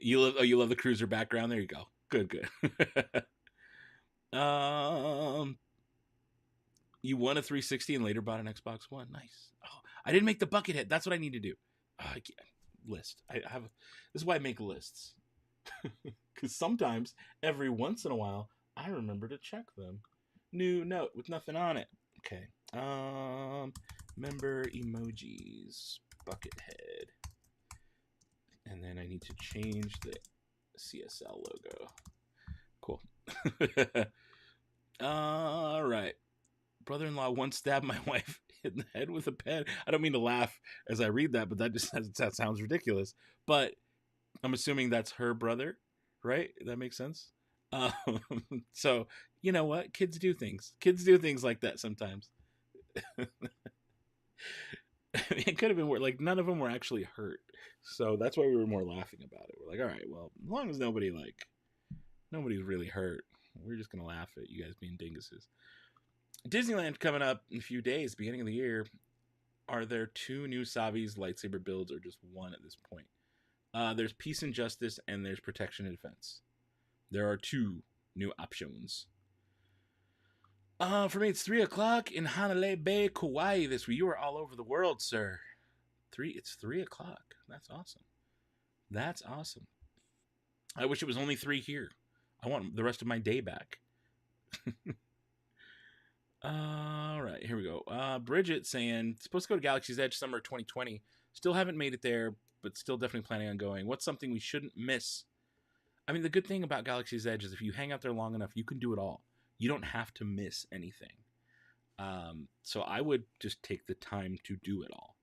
You love the cruiser background. There you go. Good. You won a 360 and later bought an Xbox One. Nice. Oh, I didn't make the bucket hit. That's what I need to do. List. I have. This is why I make lists. Because sometimes, every once in a while, I remember to check them. New note with nothing on it. Okay. Member emojis. Bucket head. And then I need to change the CSL logo. Cool. All right. Brother-in-law once stabbed my wife in the head with a pen. I don't mean to laugh as I read that, but that sounds ridiculous. But I'm assuming that's her brother, right? That makes sense. So, you know what? Kids do things. Kids do things like that sometimes. It could have been like none of them were actually hurt, so that's why we were more laughing about it. We're like, all right, well, as long as nobody's really hurt, we're just gonna laugh at you guys being dinguses. Disneyland coming up in a few days, beginning of the year. Are there 2 new Savi's lightsaber builds or just one at this point? There's Peace and Justice, and there's Protection and Defense. There are 2 new options. For me, it's 3 o'clock in Honolulu Bay, Kauai this week. You are all over the world, sir. It's 3 o'clock. That's awesome. I wish it was only 3 here. I want the rest of my day back. All right, here we go. Bridget saying, supposed to go to Galaxy's Edge summer 2020. Still haven't made it there, but still definitely planning on going. What's something we shouldn't miss? I mean, the good thing about Galaxy's Edge is if you hang out there long enough, you can do it all. You don't have to miss anything. So I would just take the time to do it all.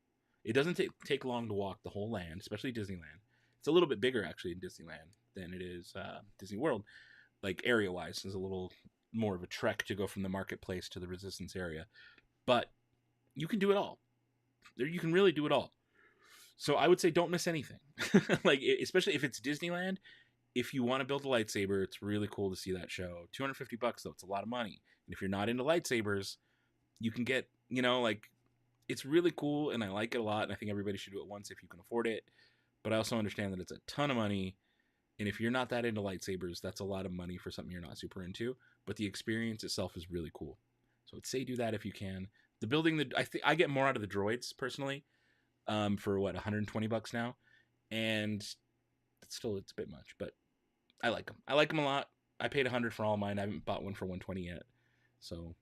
It doesn't take long to walk the whole land, especially Disneyland. It's a little bit bigger, actually, in Disneyland than it is Disney World. Like, area-wise, there's a little more of a trek to go from the marketplace to the Resistance area. But you can do it all. You can really do it all. So I would say don't miss anything. Like, especially if it's Disneyland. If you want to build a lightsaber, it's really cool to see that show. $250 though, it's a lot of money. And if you're not into lightsabers, you can get, like, it's really cool, and I like it a lot, and I think everybody should do it once if you can afford it. But I also understand that it's a ton of money, and if you're not that into lightsabers, that's a lot of money for something you're not super into. But the experience itself is really cool. So I'd say do that if you can. The building, I get more out of the droids personally, for what, $120 now, and it's a bit much, but I like them. I like them a lot. I paid $100 for all mine. I haven't bought one for $120 yet, so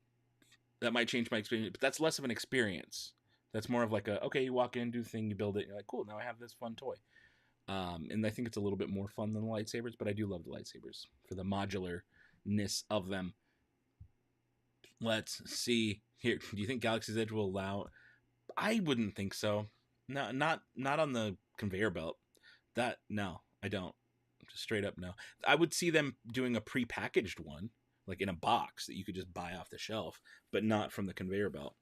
that might change my experience. But that's less of an experience. That's more of like okay, you walk in, do the thing, you build it, and you're like, cool, now I have this fun toy. And I think it's a little bit more fun than the lightsabers, but I do love the lightsabers for the modularness of them. Let's see here. Do you think Galaxy's Edge will allow? I wouldn't think so. No, not on the conveyor belt. No, I don't. Just straight up no. I would see them doing a pre-packaged one, like in a box that you could just buy off the shelf, but not from the conveyor belt.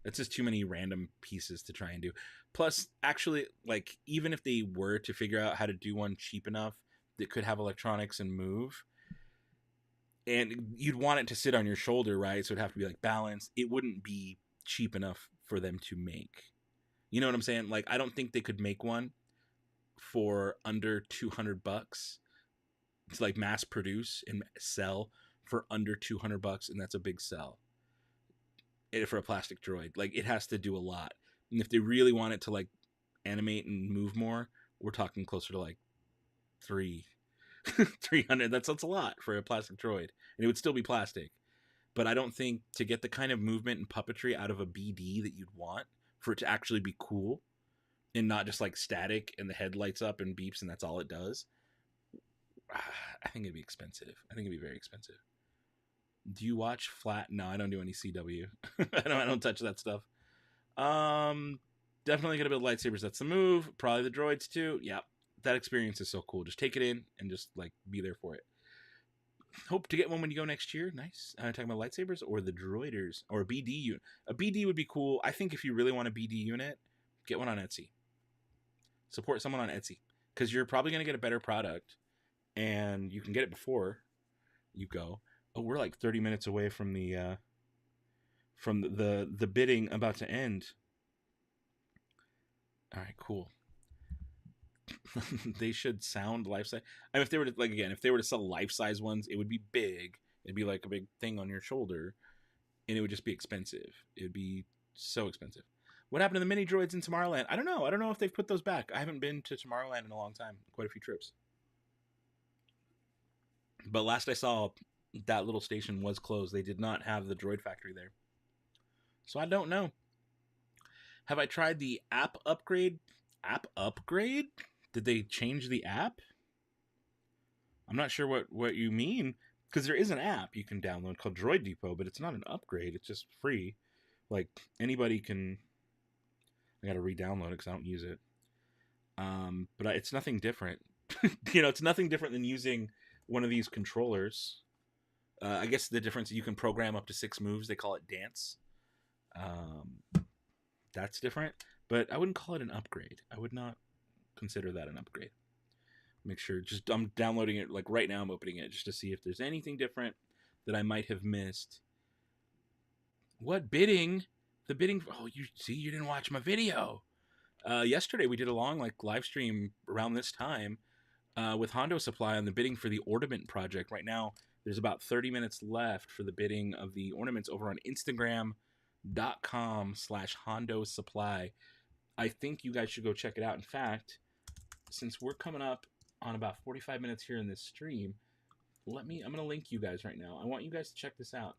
That's just too many random pieces to try and do. Plus, actually, like, even if they were to figure out how to do one cheap enough that could have electronics and move, and you'd want it to sit on your shoulder, right? So it'd have to be like balanced. It wouldn't be cheap enough for them to make. You know what I'm saying? Like, I don't think they could make one for under $200 to like mass produce and sell for under $200, and that's a big sell for a plastic droid. Like, it has to do a lot, and if they really want it to like animate and move more, we're talking closer to like 300. That's a lot for a plastic droid, and it would still be plastic. But I don't think to get the kind of movement and puppetry out of a BD that you'd want for it to actually be cool and not just like static and the head lights up and beeps and that's all it does, I think it'd be expensive. I think it'd be very expensive. Do you watch Flat? No, I don't do any CW. I don't touch that stuff. Definitely gonna build lightsabers. That's the move. Probably the droids too. Yeah, that experience is so cool. Just take it in and just like be there for it. Hope to get one when you go next year. Nice. Talking about lightsabers or the droiders or a BD unit. A BD would be cool. I think if you really want a BD unit, get one on Etsy. Support someone on Etsy because you're probably going to get a better product and you can get it before you go. Oh, we're like 30 minutes away from the bidding about to end. All right, cool. They should sound life size. I mean, if they were to, like, again, if they were to sell life size ones, it would be big. It'd be like a big thing on your shoulder, and it would just be expensive. It would be so expensive. What happened to the mini droids in Tomorrowland? I don't know. I don't know if they've put those back. I haven't been to Tomorrowland in a long time. Quite a few trips. But last I saw, that little station was closed. They did not have the droid factory there. So I don't know. Have I tried the app upgrade? App upgrade? Did they change the app? I'm not sure what you mean. Because there is an app you can download called Droid Depot, but it's not an upgrade. It's just free. Like, anybody can... I gotta re-download it because I don't use it. But it's nothing different. It's nothing different than using one of these controllers. I guess the difference is you can program up to 6 moves. They call it dance. That's different. But I wouldn't call it an upgrade. I would not consider that an upgrade. Make sure, I'm downloading it, like right now I'm opening it just to see if there's anything different that I might have missed. What bidding? The bidding, you didn't watch my video. Yesterday we did a long live stream around this time with Hondo Supply on the bidding for the Ornament project. Right now there's about 30 minutes left for the bidding of the ornaments over on Instagram.com/Hondo Supply. I think you guys should go check it out. In fact, since we're coming up on about 45 minutes here in this stream, I'm going to link you guys right now. I want you guys to check this out.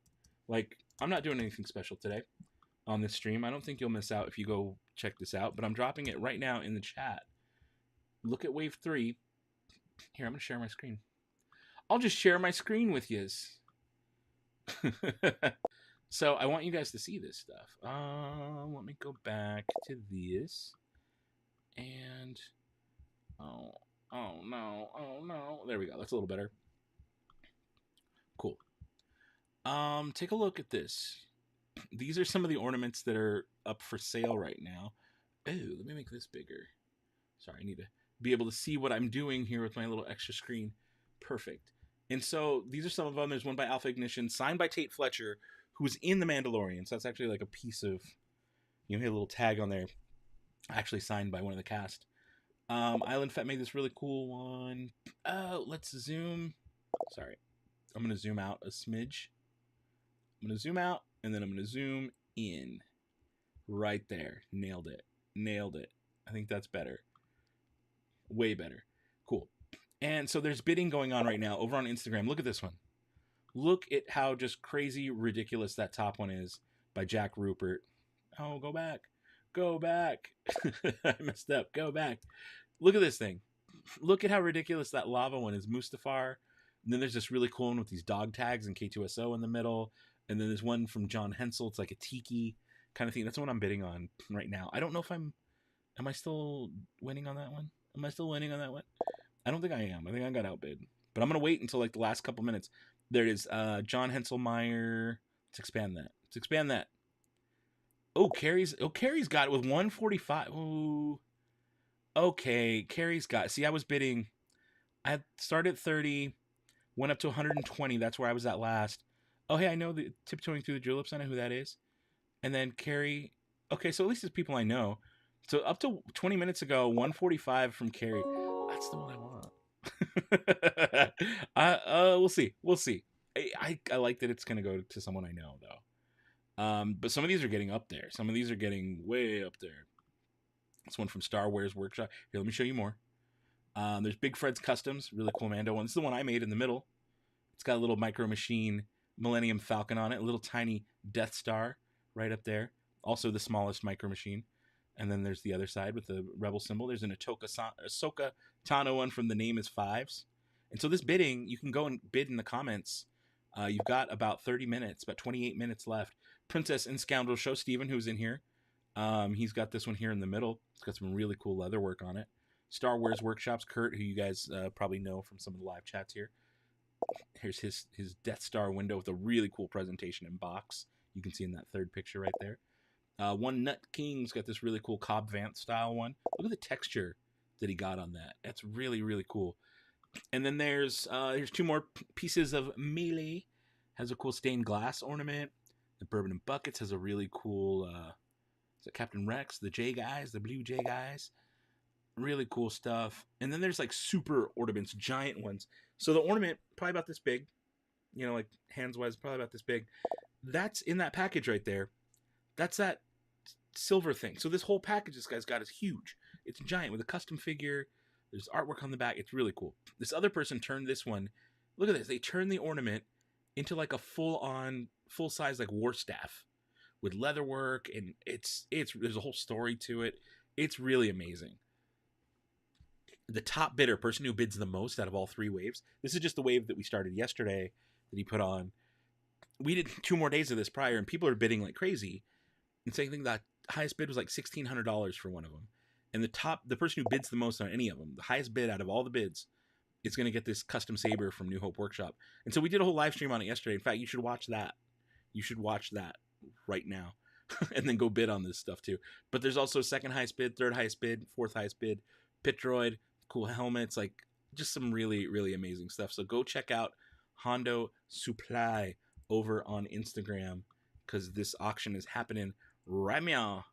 Like, I'm not doing anything special today on this stream. I don't think you'll miss out if you go check this out, but I'm dropping it right now in the chat. Look at Wave 3. Here, I'm going to share my screen. I'll just share my screen with yous. So I want you guys to see this stuff. Let me go back to this. And... Oh no. There we go. That's a little better. Cool. Take a look at this. these are some of the ornaments that are up for sale right now. Oh, let me make this bigger. Sorry, I need to be able to see what I'm doing here with my little extra screen. Perfect. And so these are some of them. There's one by Alpha Ignition, signed by Tate Fletcher, who's in The Mandalorian. So that's actually like a piece of, you know, a little tag on there, actually signed by one of the cast. Island Fett made this really cool one. Let's zoom. Sorry, I'm gonna zoom out a smidge. I'm gonna zoom out, and then I'm gonna zoom in. Right there, nailed it. Nailed it. I think that's better. Way better. Cool. And so there's bidding going on right now over on Instagram. Look at this one. Look at how just crazy ridiculous that top one is by Jack Rupert. Oh, go back. Go back. I messed up. Go back. Look at this thing. Look at how ridiculous that lava one is. Mustafar. And then there's this really cool one with these dog tags and K2SO in the middle. And then there's one from John Hensel. It's like a tiki kind of thing. That's the one I'm bidding on right now. I don't know if am I still winning on that one? Am I still winning on that one? I don't think I am. I think I got outbid. But I'm going to wait until like the last couple minutes. There it is. John Henselmeyer. Let's expand that. Let's expand that. Oh, Carrie's got it with 145. Ooh. Okay, Carrie's got it. See, I was bidding. I had started at 30, went up to 120. That's where I was at last. Oh, hey, I know the Tiptoeing Through the Juleps. I know who that is. And then Carrie. Okay, so at least it's people I know. So up to 20 minutes ago, 145 from Carrie. That's the one I want. We'll see. We'll see. I like that it's going to go to someone I know, though. But some of these are getting up there. Some of these are getting way up there. This one from Star Wars Workshop. Here, let me show you more. There's Big Fred's Customs. Really cool Mando one. This is the one I made in the middle. It's got a little Micro Machine Millennium Falcon on it. A little tiny Death Star right up there. Also the smallest Micro Machine. And then there's the other side with the Rebel symbol. There's an Ahsoka Tano one from The Name is Fives. And so this bidding, you can go and bid in the comments. You've got about 30 minutes, about 28 minutes left. Princess and Scoundrel Show, Steven, who's in here. He's got this one here in the middle. It's got some really cool leather work on it. Star Wars Workshops, Kurt, who you guys probably know from some of the live chats here. Here's his Death Star window with a really cool presentation in box. You can see in that third picture right there. One Nut King's got this really cool Cobb Vanth style one. Look at the texture that he got on that. That's really, really cool. And then there's two more pieces of Melee. Has a cool stained glass ornament. The Bourbon and Buckets has a really cool, is it Captain Rex, the J guys, the blue J guys. Really cool stuff. And then there's like super ornaments, giant ones. So the ornament, probably about this big, you know, like hands-wise, probably about this big. That's in that package right there. That's that silver thing. So this whole package this guy's got is huge. It's giant with a custom figure. There's artwork on the back. It's really cool. This other person turned this one. Look at this. They turned the ornament into like a full-on, full-size like war staff with leather work, and it's there's a whole story to it. It's really amazing. The top bidder, person who bids the most out of all three waves. This is just the wave that we started yesterday that he put on. We did 2 more days of this prior, and people are bidding like crazy. And saying that highest bid was like $1,600 for one of them. And the person who bids the most on any of them, the highest bid out of all the bids, is going to get this custom saber from New Hope Workshop. And so we did a whole live stream on it yesterday. In fact, you should watch that. You should watch that right now. And then go bid on this stuff too. But there's also second highest bid, third highest bid, fourth highest bid, pit droid, cool helmets, like just some really, really amazing stuff. So go check out Hondo Supply over on Instagram, because this auction is happening right now.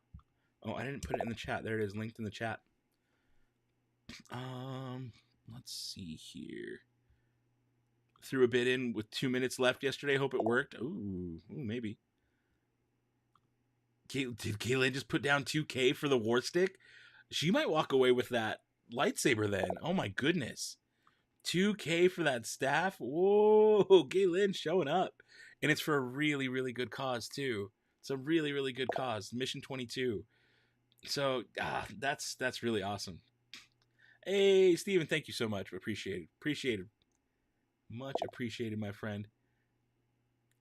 Oh, I didn't put it in the chat. There it is, linked in the chat. Let's see here. Threw a bid in with 2 minutes left yesterday. Hope it worked. Ooh, maybe. Did Kaylin just put down 2K for the war stick? She might walk away with that lightsaber then. Oh my goodness. 2K for that staff? Whoa, Kaylin showing up. And it's for a really, really good cause too. It's a really, really good cause. Mission 22. So that's really awesome. Hey, Steven, thank you so much. Appreciate it. Much appreciated, my friend.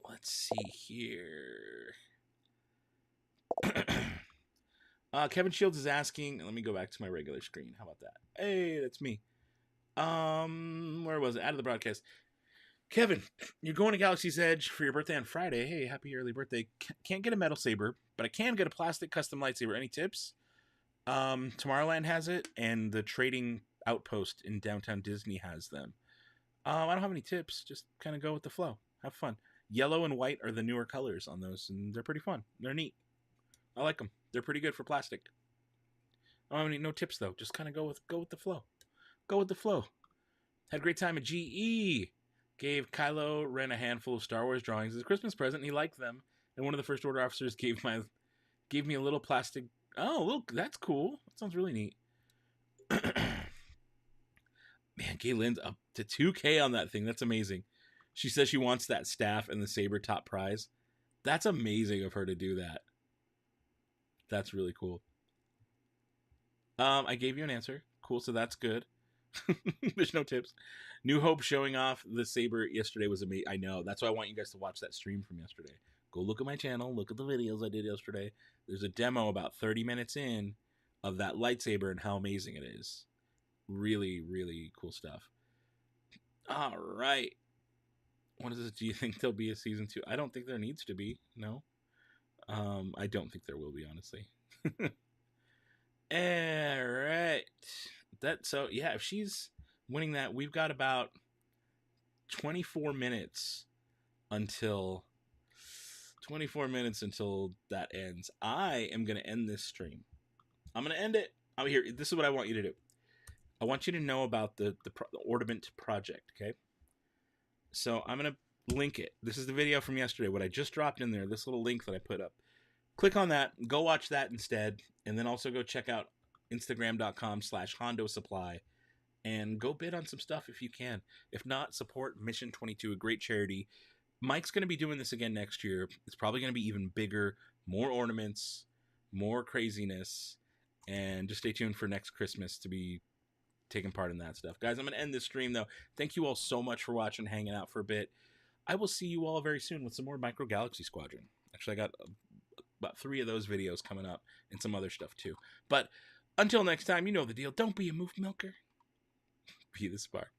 Let's see here. Kevin Shields is asking. Let me go back to my regular screen. How about that? Hey, that's me. Where was it? Out of the broadcast. Kevin, you're going to Galaxy's Edge for your birthday on Friday. Hey, happy early birthday. Can't get a metal saber, but I can get a plastic custom lightsaber. Any tips? Tomorrowland has it, and the Trading Outpost in downtown Disney has them. I don't have any tips. Just kind of go with the flow. Have fun. Yellow and white are the newer colors on those, and they're pretty fun. They're neat. I like them. They're pretty good for plastic. I don't have no tips though. Just kind of go with the flow. Go with the flow. Had a great time at GE. Gave Kylo Ren a handful of Star Wars drawings as a Christmas present. And he liked them, and one of the First Order officers gave me a little plastic. Oh, look, that's cool. That sounds really neat. Man, Gaylin's up to 2K on that thing. That's amazing. She says she wants that staff and the saber top prize. That's amazing of her to do that. That's really cool. I gave you an answer. Cool, so that's good. There's no tips. New Hope showing off the saber yesterday was amazing. I know. That's why I want you guys to watch that stream from yesterday. Go look at my channel. Look at the videos I did yesterday. There's a demo about 30 minutes in of that lightsaber and how amazing it is. Really, really cool stuff. All right. What is it? Do you think there'll be a season 2? I don't think there needs to be. No. I don't think there will be, honestly. All right. So yeah, if she's winning that, we've got about 24 minutes until that ends. I am going to end this stream. I'm going to end it. Oh, here, this is what I want you to do. I want you to know about the Ornament project, okay? So I'm going to link it. This is the video from yesterday, what I just dropped in there, this little link that I put up. Click on that, go watch that instead, and then also go check out Instagram.com/Hondo Supply and go bid on some stuff if you can. If not, support Mission 22, a great charity. Mike's going to be doing this again next year. It's probably going to be even bigger, more ornaments, more craziness, and just stay tuned for next Christmas to be taking part in that stuff. Guys, I'm going to end this stream, though. Thank you all so much for watching, hanging out for a bit. I will see you all very soon with some more Micro Galaxy Squadron. Actually, I got about 3 of those videos coming up and some other stuff, too. But until next time, you know the deal. Don't be a moof milker. Be the spark.